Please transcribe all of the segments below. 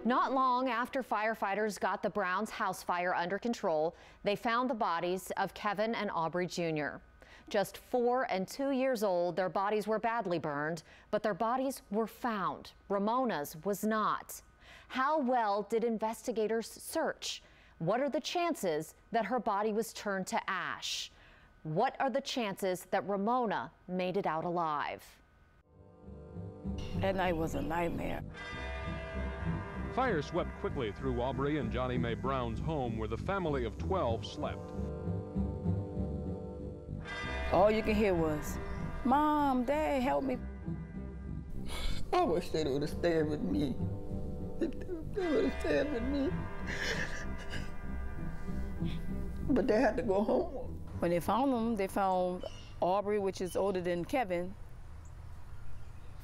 Not long after firefighters got the Browns house fire under control, they found the bodies of Kevin and Aubrey Jr. Just 4 and 2 years old, their bodies were badly burned, but their bodies were found. Ramona's was not. How well did investigators search? What are the chances that her body was turned to ash? What are the chances that Ramona made it out alive? That night was a nightmare. Fire swept quickly through Aubrey and Johnny Mae Brown's home where the family of 12 slept. All you could hear was, "Mom, Dad, help me." I wish they would have stayed with me. They would have stayed with me. But they had to go home. When they found them, they found Aubrey, which is older than Kevin,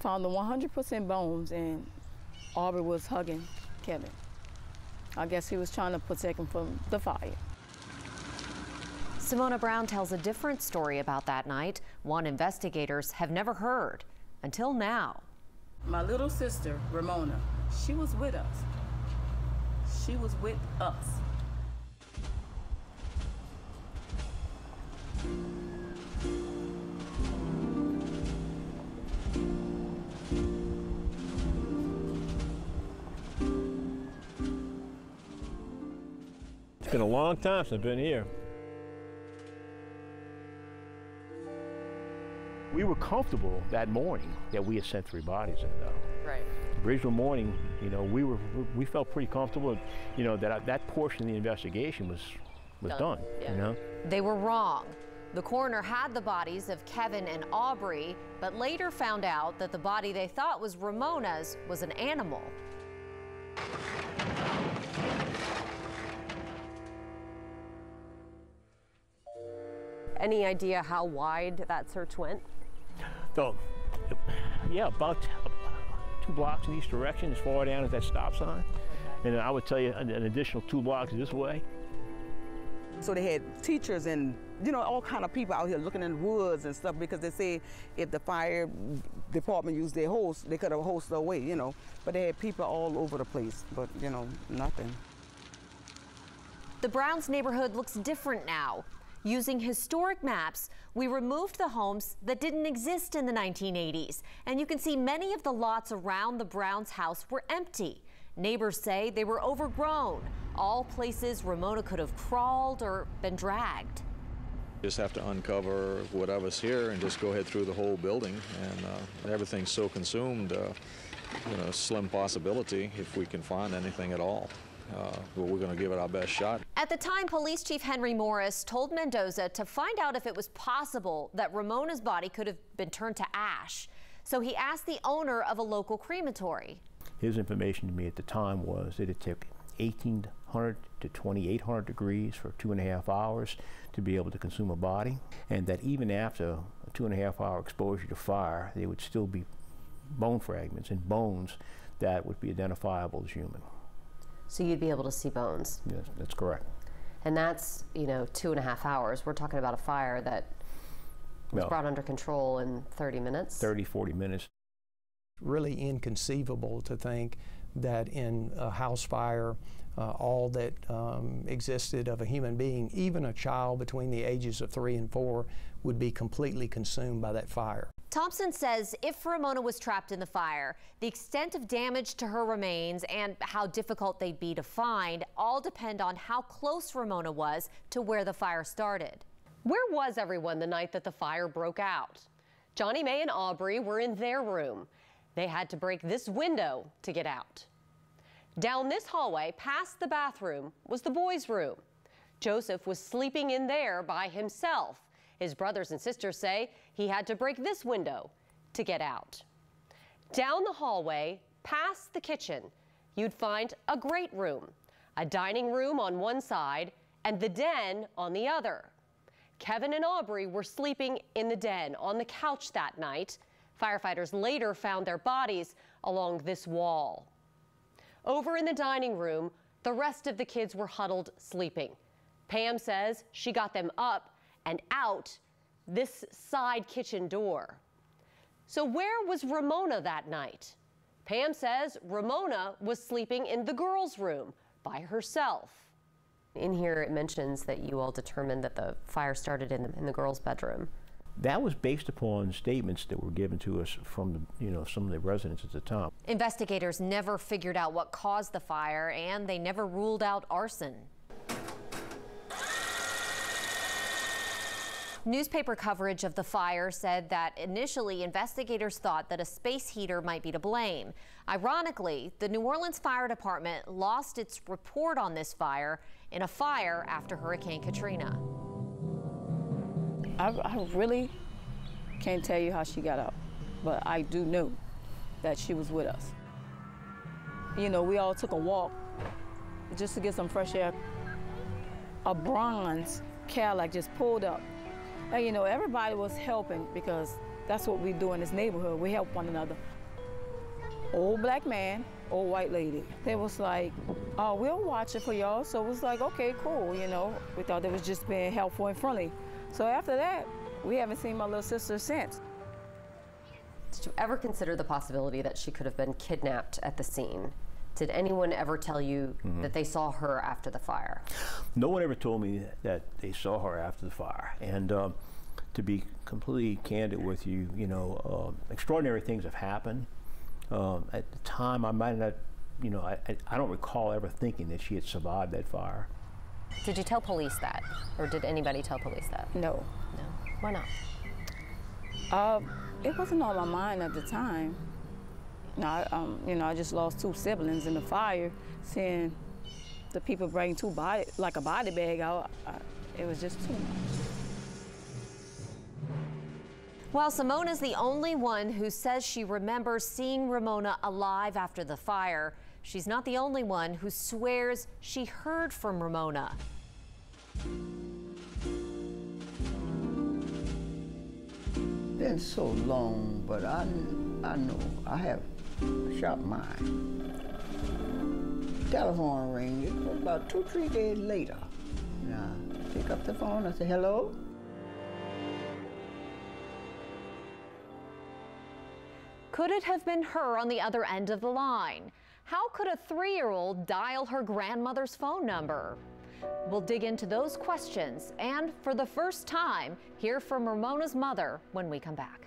found the 100% bones, and Aubrey was hugging Kevin. I guess he was trying to protect him from the fire. Simona Brown tells a different story about that night, one investigators have never heard until now. My little sister, Ramona, she was with us. She was with us. It's been a long time since I've been here. We were comfortable that morning that we had sent 3 bodies in, though. Right. The original morning, you know, we felt pretty comfortable, you know, that portion of the investigation was done. Yeah. You know. They were wrong. The coroner had the bodies of Kevin and Aubrey, but later found out that the body they thought was Ramona's was an animal. Any idea how wide that search went? So, yeah, about 2 blocks in each direction, as far down as that stop sign. Okay. And I would tell you an additional 2 blocks this way. So they had teachers and, you know, all kind of people out here looking in the woods and stuff, because they say if the fire department used their hose, they could have hosed away, you know. But they had people all over the place, but, you know, nothing. The Browns neighborhood looks different now. Using historic maps, we removed the homes that didn't exist in the 1980s. And you can see many of the lots around the Browns house were empty. Neighbors say they were overgrown, all places Ramona could have crawled or been dragged. Just have to uncover whatever's here and just go ahead through the whole building, and everything's so consumed, you know, slim possibility if we can find anything at all. But we're going to give it our best shot. At the time, Police Chief Henry Morris told Mendoza to find out if it was possible that Ramona's body could have been turned to ash. So he asked the owner of a local crematory. His information to me at the time was that it took 1,800 to 2,800 degrees for 2.5 hours to be able to consume a body, and that even after a 2.5 hour exposure to fire, there would still be bone fragments and bones that would be identifiable as human. So you'd be able to see bones? Yes, that's correct. And that's, you know, 2.5 hours. We're talking about a fire that was brought under control in 30 minutes? 30, 40 minutes. Really inconceivable to think that in a house fire, all that existed of a human being, even a child between the ages of 3 and 4, would be completely consumed by that fire. Thompson says if Ramona was trapped in the fire, the extent of damage to her remains and how difficult they'd be to find all depend on how close Ramona was to where the fire started. Where was everyone the night that the fire broke out? Johnny Mae and Aubrey were in their room. They had to break this window to get out. Down this hallway, past the bathroom, was the boys' room. Joseph was sleeping in there by himself. His brothers and sisters say he had to break this window to get out. Down the hallway, past the kitchen, you'd find a great room, a dining room on one side and the den on the other. Kevin and Aubrey were sleeping in the den on the couch that night. Firefighters later found their bodies along this wall. Over in the dining room, the rest of the kids were huddled sleeping. Pam says she got them up and out this side kitchen door. So where was Ramona that night? Pam says Ramona was sleeping in the girls' room by herself. In here it mentions that you all determined that the fire started in the girls' bedroom. That was based upon statements that were given to us from some of the residents at the time. Investigators never figured out what caused the fire, and they never ruled out arson. Newspaper coverage of the fire said that initially investigators thought that a space heater might be to blame. Ironically, the New Orleans Fire Department lost its report on this fire in a fire after Hurricane Katrina. I really can't tell you how she got out, but I do know that she was with us. You know, we all took a walk just to get some fresh air. A bronze Cadillac just pulled up. And, you know, everybody was helping because that's what we do in this neighborhood. We help one another. Old black man, old white lady. They was like, oh, we'll watch it for y'all. So it was like, okay, cool, you know. We thought they was just being helpful and friendly. So after that, we haven't seen my little sister since. Did you ever consider the possibility that she could have been kidnapped at the scene? Did anyone ever tell you that they saw her after the fire? No one ever told me that they saw her after the fire. And to be completely candid with you, extraordinary things have happened. At the time, I might not, I don't recall ever thinking that she had survived that fire. Did you tell police that? Or did anybody tell police that? No. No? Why not? It wasn't on my mind at the time. I just lost 2 siblings in the fire. Seeing the people bring a body bag out, it was just too much. While Simona's the only one who says she remembers seeing Ramona alive after the fire, she's not the only one who swears she heard from Ramona. Been so long, but I know I have a sharp mind. Telephone ring. It was about 2-3 days later. I pick up the phone. I say, hello? Could it have been her on the other end of the line? How could a 3-year-old dial her grandmother's phone number? We'll dig into those questions and, for the first time, hear from Ramona's mother when we come back.